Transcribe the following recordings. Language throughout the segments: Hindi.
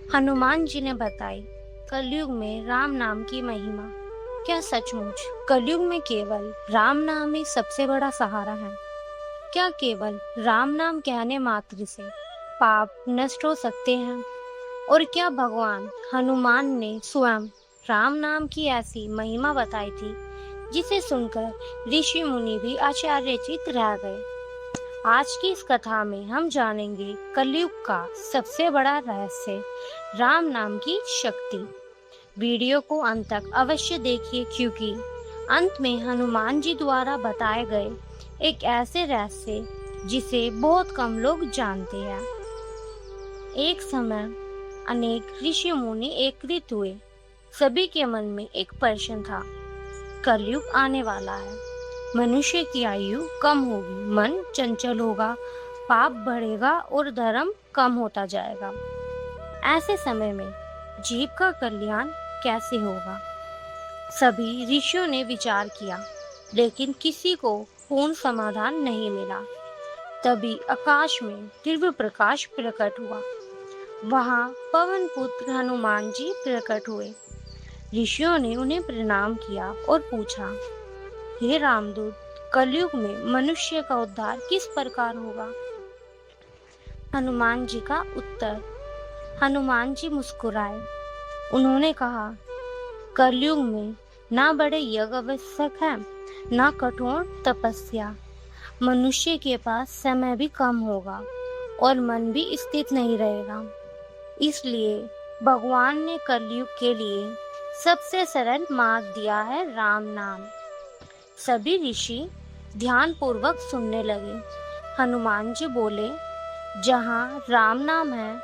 हनुमान जी ने बताई, कलयुग में राम नाम की महिमा। क्या सचमुच कलयुग में केवल राम नाम ही सबसे बड़ा सहारा है? क्या केवल राम नाम कहने मात्र से पाप नष्ट हो सकते हैं? और क्या भगवान हनुमान ने स्वयं राम नाम की ऐसी महिमा बताई थी जिसे सुनकर ऋषि मुनि भी आश्चर्यचकित रह गए? आज की इस कथा में हम जानेंगे कलयुग का सबसे बड़ा रहस्य, राम नाम की शक्ति। वीडियो को अंत तक अवश्य देखिए, क्योंकि अंत में हनुमान जी द्वारा बताए गए एक ऐसे रहस्य जिसे बहुत कम लोग जानते हैं। एक समय अनेक ऋषि मुनि एकत्रित हुए। सभी के मन में एक प्रश्न था, कलयुग आने वाला है, मनुष्य की आयु कम होगी, मन चंचल होगा, पाप बढ़ेगा और धर्म कम होता जाएगा। ऐसे समय में जीव का कल्याण कैसे होगा? सभी ऋषियों ने विचार किया, लेकिन किसी को पूर्ण समाधान नहीं मिला। तभी आकाश में दिव्य प्रकाश प्रकट हुआ। वहां पवन पुत्र हनुमान जी प्रकट हुए। ऋषियों ने उन्हें प्रणाम किया और पूछा, हे रामदूत, कलयुग में मनुष्य का उद्धार किस प्रकार होगा? हनुमान जी का उत्तर। हनुमान जी मुस्कुराए। उन्होंने कहा, कलयुग में ना बड़े यज्ञ आवश्यक है, ना कठोर तपस्या। मनुष्य के पास समय भी कम होगा और मन भी स्थित नहीं रहेगा। इसलिए भगवान ने कलयुग के लिए सबसे सरल मार्ग दिया है, राम नाम। सभी ऋषि ध्यान पूर्वक सुनने लगे। हनुमान जी बोले, जहाँ राम नाम है,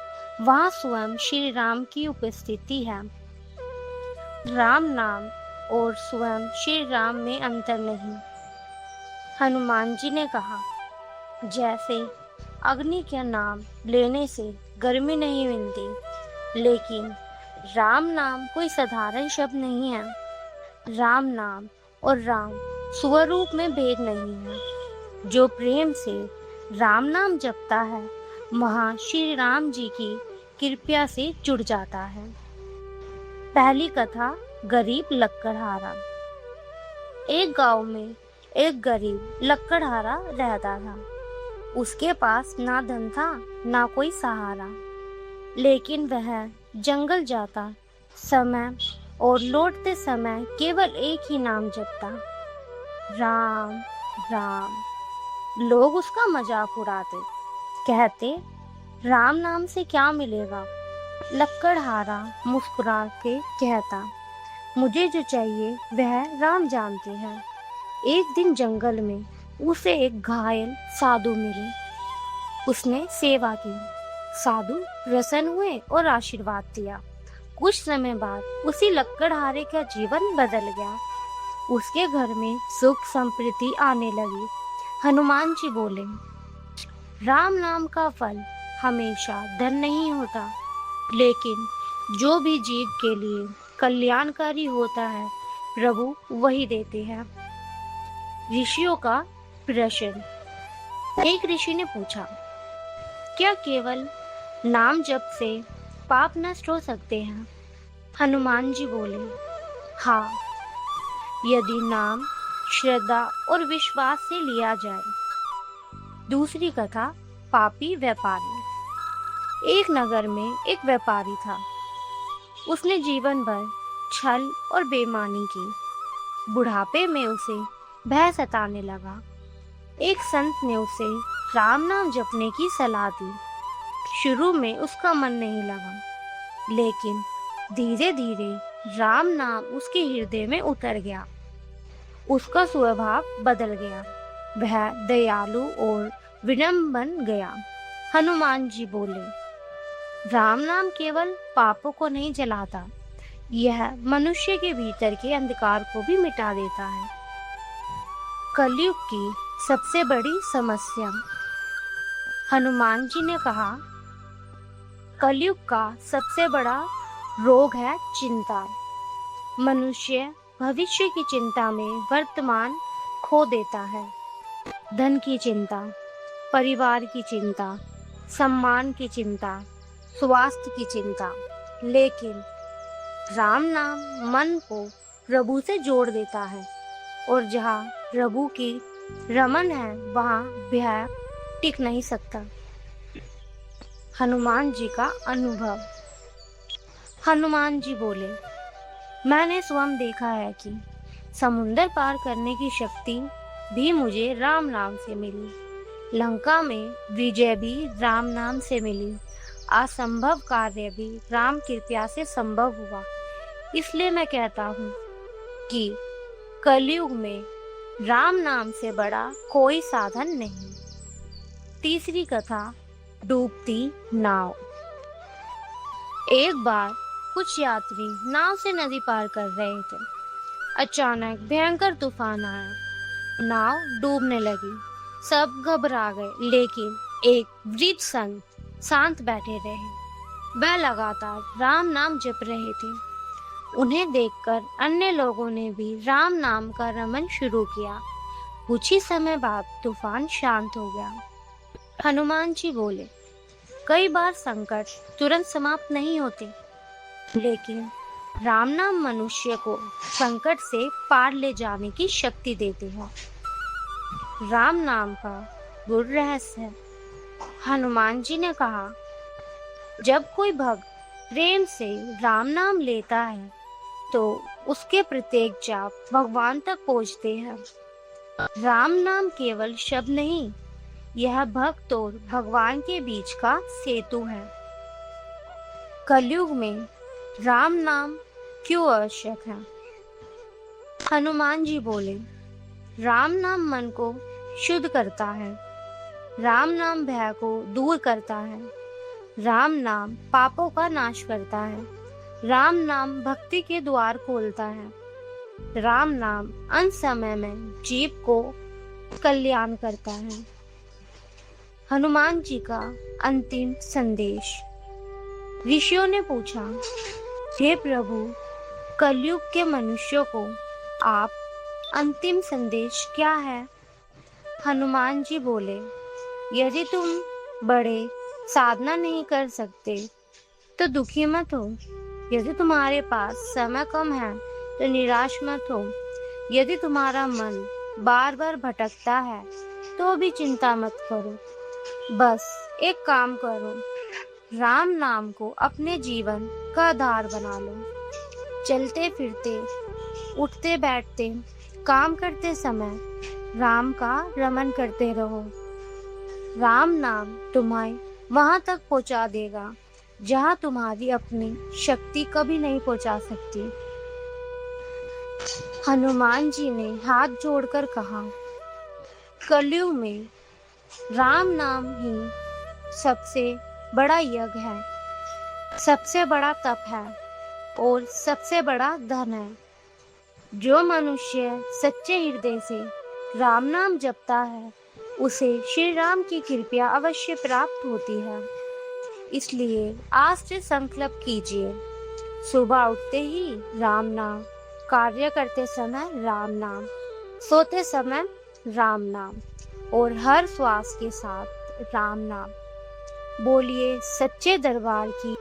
वहाँ स्वयं श्री राम की उपस्थिति है। राम नाम और स्वयं श्री राम में अंतर नहीं। हनुमान जी ने कहा, जैसे अग्नि का नाम लेने से गर्मी नहीं मिलती, लेकिन राम नाम कोई साधारण शब्द नहीं है। राम नाम और राम स्वरूप में भेद नहीं है। जो प्रेम से राम नाम जपता है, वहाँ श्री राम जी की कृपा से जुड़ जाता है। पहली कथा, गरीब लक्कड़हारा। एक गांव में एक गरीब लक्कड़हारा रहता था। उसके पास ना धन था, ना कोई सहारा, लेकिन वह जंगल जाता समय और लौटते समय केवल एक ही नाम जपता, राम राम। लोग उसका मजाक उड़ाते, कहते, राम नाम से क्या मिलेगा? लक्कड़हारा मुस्कुरा के कहता, मुझे जो चाहिए वह राम जानते हैं। एक दिन जंगल में उसे एक घायल साधु मिले। उसने सेवा की। साधु प्रसन्न हुए और आशीर्वाद दिया। कुछ समय बाद उसी लक्कड़हारे का जीवन बदल गया। उसके घर में सुख समृद्धि आने लगी। हनुमान जी बोले, राम नाम का फल हमेशा धन नहीं होता, लेकिन जो भी जीव के लिए कल्याणकारी होता है, प्रभु वही देते हैं। ऋषियों का प्रश्न। एक ऋषि ने पूछा, क्या केवल नाम जप से पाप नष्ट हो सकते हैं? हनुमान जी बोले, हाँ, यदि नाम श्रद्धा और विश्वास से लिया जाए। दूसरी कथा, पापी व्यापारी। एक नगर में एक व्यापारी था। उसने जीवन भर छल और बेईमानी की। बुढ़ापे में उसे भय सताने लगा। एक संत ने उसे राम नाम जपने की सलाह दी। शुरू में उसका मन नहीं लगा, लेकिन धीरे धीरे राम नाम उसके हृदय में उतर गया। उसका स्वभाव बदल गया। वह दयालु और विनम्र बन गया। हनुमान जी बोले, राम नाम केवल पापों को नहीं जलाता, यह मनुष्य के भीतर के अंधकार को भी मिटा देता है। कलयुग की सबसे बड़ी समस्या। हनुमान जी ने कहा, कलयुग का सबसे बड़ा रोग है चिंता। मनुष्य भविष्य की चिंता में वर्तमान खो देता है। धन की चिंता, परिवार की चिंता, सम्मान की चिंता, स्वास्थ्य की चिंता। लेकिन राम नाम मन को प्रभु से जोड़ देता है और जहाँ प्रभु की रमन है वहाँ भय टिक नहीं सकता। हनुमान जी का अनुभव। हनुमान जी बोले, मैंने स्वयं देखा है कि समुंदर पार करने की शक्ति भी मुझे राम नाम से मिली। लंका में विजय भी राम नाम से मिली। असंभव कार्य भी राम कृपा से संभव हुआ। इसलिए मैं कहता हूँ कि कलयुग में राम नाम से बड़ा कोई साधन नहीं। तीसरी कथा, डूबती नाव। एक बार कुछ यात्री नाव से नदी पार कर रहे थे। अचानक भयंकर तूफान आया। नाव डूबने लगी। सब घबरा गए, लेकिन एक वृद्ध संत शांत बैठे रहे। वह लगातार राम नाम जप रहे थे। उन्हें देखकर अन्य लोगों ने भी राम नाम का रमन शुरू किया। कुछ ही समय बाद तूफान शांत हो गया। हनुमान जी बोले, कई बार संकट तुरंत समाप्त नहीं होते, लेकिन राम नाम मनुष्य को संकट से पार ले जाने की शक्ति देते हैं। राम नाम का गुर रहस्य है। हनुमान जी ने कहा, जब कोई भक्त प्रेम से राम नाम लेता है तो उसके प्रत्येक जाप भगवान तक पहुंचते हैं। राम नाम केवल शब्द नहीं, यह भक्त और भगवान के बीच का सेतु है। कलयुग में राम नाम क्यों आवश्यक है? हनुमान जी बोले, राम नाम मन को शुद्ध करता है। राम नाम भय को दूर करता है। राम नाम पापों का नाश करता है। राम नाम भक्ति के द्वार खोलता है। राम नाम अंत समय में जीव को कल्याण करता है। हनुमान जी का अंतिम संदेश। ऋषियों ने पूछा, हे प्रभु, कलयुग के मनुष्यों को आप अंतिम संदेश क्या है? हनुमान जी बोले, यदि तुम बड़े साधना नहीं कर सकते तो दुखी मत हो। यदि तुम्हारे पास समय कम है तो निराश मत हो। यदि तुम्हारा मन बार बार भटकता है तो भी चिंता मत करो। बस एक काम करो, राम नाम को अपने जीवन का आधार बना लो। चलते फिरते, उठते बैठते, काम करते समय राम का रमन करते रहो। राम नाम तुम्हें वहां तक पहुंचा देगा जहां तुम्हारी अपनी शक्ति कभी नहीं पहुंचा सकती। हनुमान जी ने हाथ जोड़कर कहा, कलयुग में राम नाम ही सबसे बड़ा यज्ञ है, सबसे बड़ा तप है और सबसे बड़ा धन है। जो मनुष्य सच्चे हृदय से राम नाम जपता है उसे श्री राम की कृपा अवश्य प्राप्त होती है। इसलिए आज से संकल्प कीजिए, सुबह उठते ही राम नाम, कार्य करते समय राम नाम, सोते समय राम नाम और हर श्वास के साथ राम नाम। बोलिए सच्चे दरबार की